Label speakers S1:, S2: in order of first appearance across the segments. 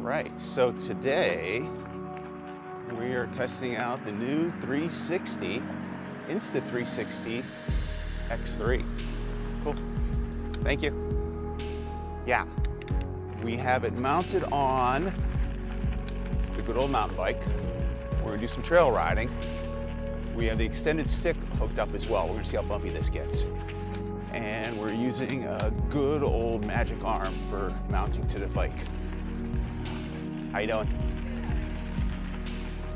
S1: Right, so today we are testing out the new 360 Insta360 X3. Cool, thank you. Yeah, we have it mounted on the good old mountain bike. We're gonna do some trail riding. We have the extended stick hooked up as well. We're gonna see how bumpy this gets. And we're using a good old magic arm for mounting to the bike. How you doing?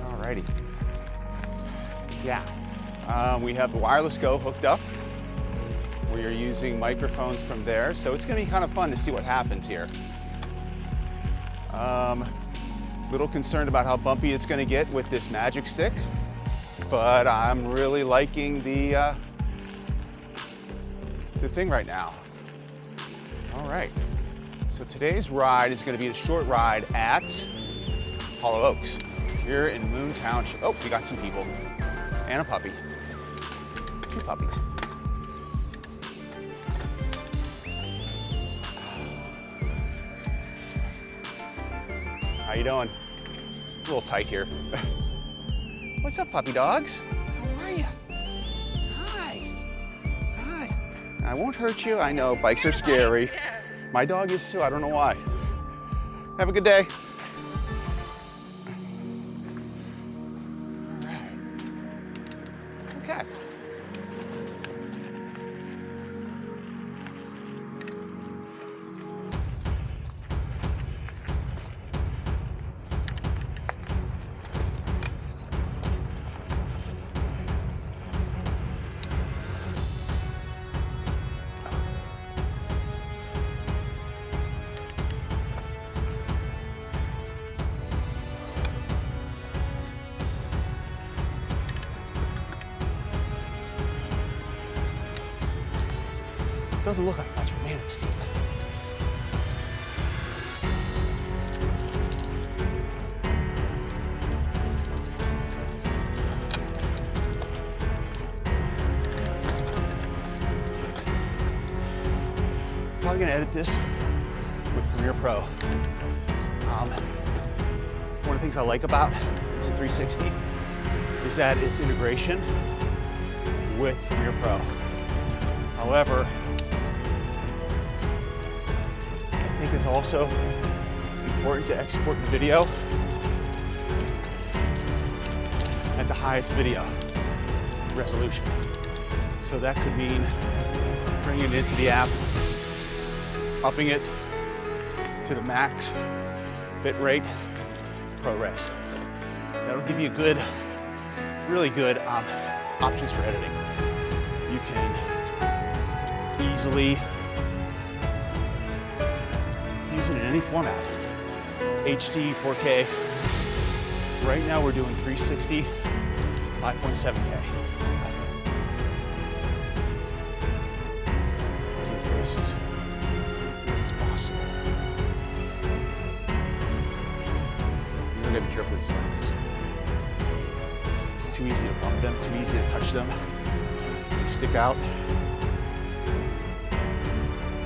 S1: Alrighty. Yeah, we have the wireless Go hooked up. We are using microphones from there, so it's gonna be kind of fun to see what happens here. Little concerned about how bumpy it's gonna get with this magic stick, but I'm really liking the thing right now. All right, so today's ride is gonna be a short ride at Hollow Oaks here in Moon Township. Oh, we got some people and a puppy, 2 puppies. How you doing? A little tight here. What's up, puppy dogs? How are you? Hi. Hi. I won't hurt you. I know bikes are scary. My dog is too. I don't know why. Have a good day. All right. Okay. Doesn't look like much, but man, it's steep. Probably gonna edit this with Premiere Pro. One of the things I like about Insta360 is that its integration with Premiere Pro. However, I think it's also important to export the video at the highest video resolution. So that could mean bringing it into the app, upping it to the max bit rate ProRes. That'll give you good, really good options for editing. You can easily use it in any format. HD, 4K. Right now we're doing 360, 5.7K. Keep this as good as possible. You're gonna be careful with these lenses. It's too easy to bump them, too easy to touch them. They stick out.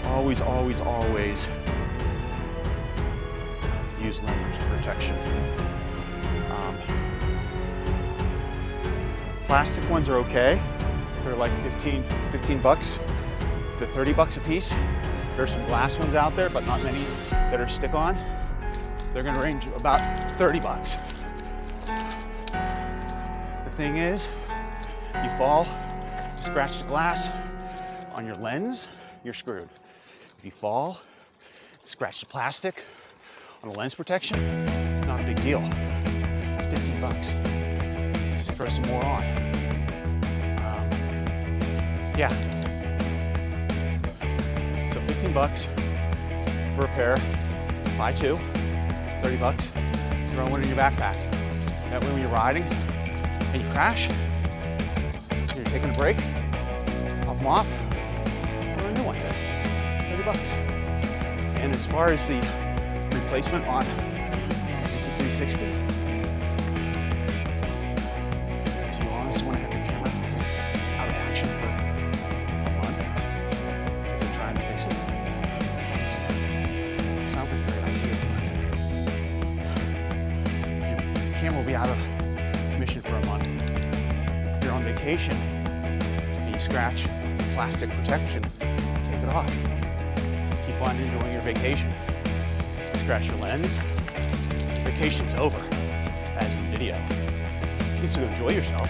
S1: Always, always, always use lens protection. Plastic ones are okay. They're like 15 bucks to 30 bucks a piece. There's some glass ones out there, but not many that are stick-on. They're gonna range about 30 bucks. The thing is, you fall, you scratch the glass on your lens, you're screwed. If you fall, scratch the plastic on the lens protection, not a big deal. It's 15 bucks. Just throw some more on. Yeah. So 15 bucks for a pair. Buy 2, 30 bucks. Throw one in your backpack. That way when you're riding and you crash, and you're taking a break, pop them off, throw a new one. 30 bucks. And as far as the replacement on Insta360, do you honestly want to have your camera out of action for a month? Is it trying to fix it? It sounds like a great idea. out of commission for a month. If you're on vacation and you scratch plastic protection, take it off. Keep on enjoying your vacation. Scratch your lens, vacation's over, as in video. You can still enjoy yourself,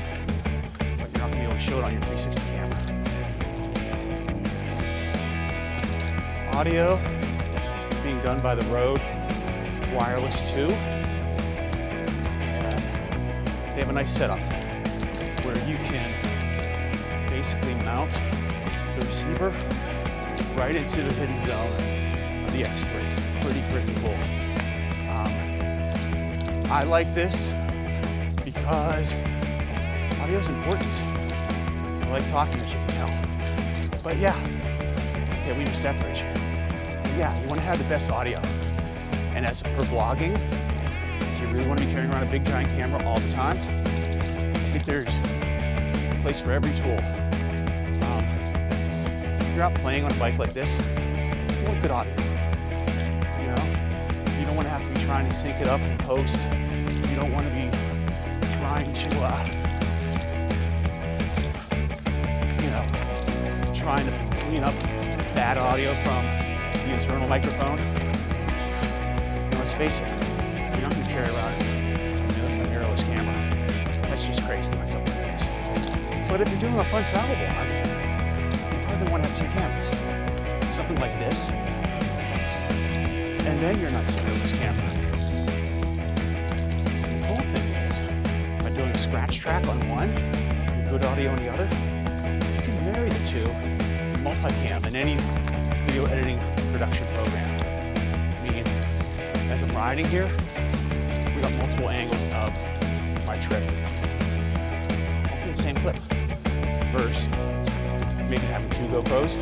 S1: but you're not gonna be able to show it on your 360 camera. Audio is being done by the Rode Wireless 2. And they have a nice setup where you can basically mount the receiver right into the hidden zone of the X3. Pretty cool. I like this because audio is important. I like talking, as you can tell. But yeah, okay, we missed that bridge. But yeah, you want to have the best audio. And as for vlogging, if you really want to be carrying around a big giant camera all the time, I think there's a place for every tool. If you're out playing on a bike like this, you want good audio. You know, you don't want to have to be trying to sync it up and post. You don't want to be trying to, trying to clean up bad audio from the internal microphone. Let's face it, you're not going to carry around a mirrorless camera. That's just crazy when something like this. But if you're doing a fun travel vlog, you probably want to have two cameras. Something like this, and then your nice mirrorless camera. The cool thing is, by doing a scratch track on one, and good audio on the other, you can marry the two in multicam in any video editing production program. As I'm riding here, we got multiple angles of my trip. All in the same clip. Versus maybe having two GoPros,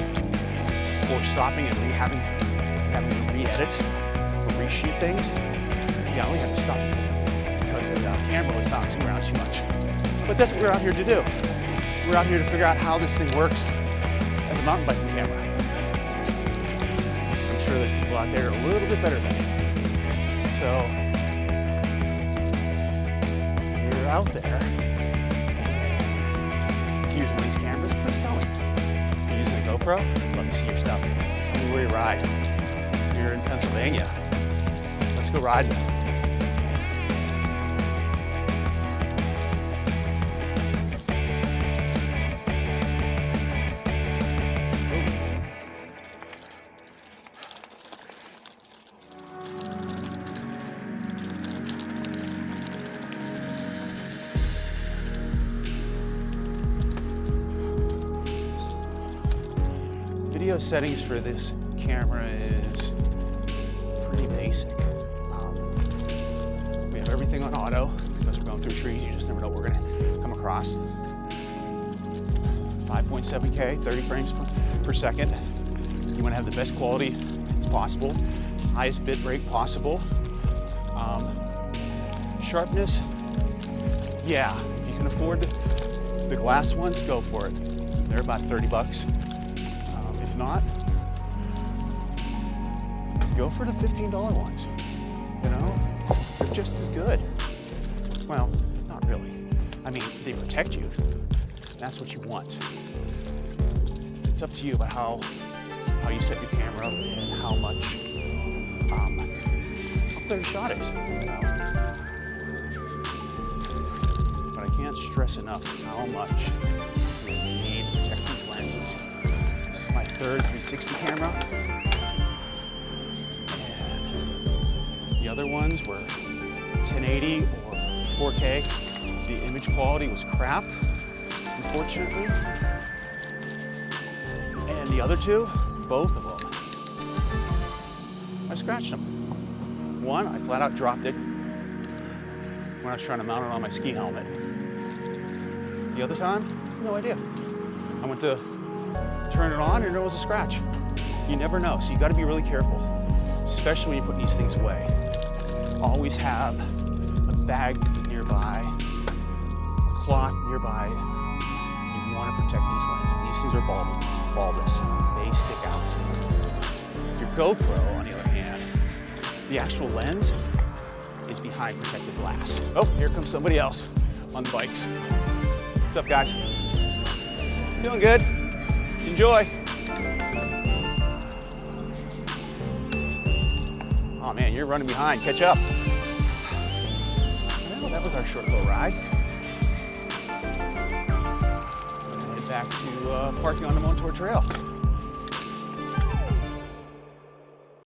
S1: or stopping and having to re-edit or reshoot things. Yeah, I only had to stop because the camera was bouncing around too much. But that's what we're out here to do. We're out here to figure out how this thing works as a mountain biking camera. I'm sure there's people out there a little bit better than me. So, you're out there, using these cameras, please tell me. You're using a GoPro? Love to see your stuff. Tell me where you ride. You're in Pennsylvania. Let's go riding. Video settings for this camera is pretty basic. We have everything on auto because we're going through trees. You just never know what we're going to come across. 5.7K, 30 frames per second. You want to have the best quality as possible, highest bit rate possible. Sharpness, yeah, if you can afford the glass ones, go for it. They're about 30 bucks. Not, go for the $15 ones. You know, they're just as good. Well, not really. I mean, they protect you. That's what you want. It's up to you about how you set your camera up and how much how clear the shot is. You know? But I can't stress enough how much you need to protect these lenses. This is my third 360 camera, and the other ones were 1080 or 4K. The image quality was crap, unfortunately. And the other two, both of them, I scratched them. One, I flat out dropped it when I was trying to mount it on my ski helmet. The other time, no idea. I went to turn it on and there was a scratch. You never know, so you gotta be really careful, especially when you're putting these things away. Always have a bag nearby, a cloth nearby. You wanna protect these lenses. These things are bulbous. They stick out. Your GoPro, on the other hand, the actual lens is behind protected glass. Oh, here comes somebody else on the bikes. What's up, guys? Feeling good? Enjoy. Oh man, you're running behind. Catch up. Well, that was our short little ride. Head back to parking on the Moon TWP trail.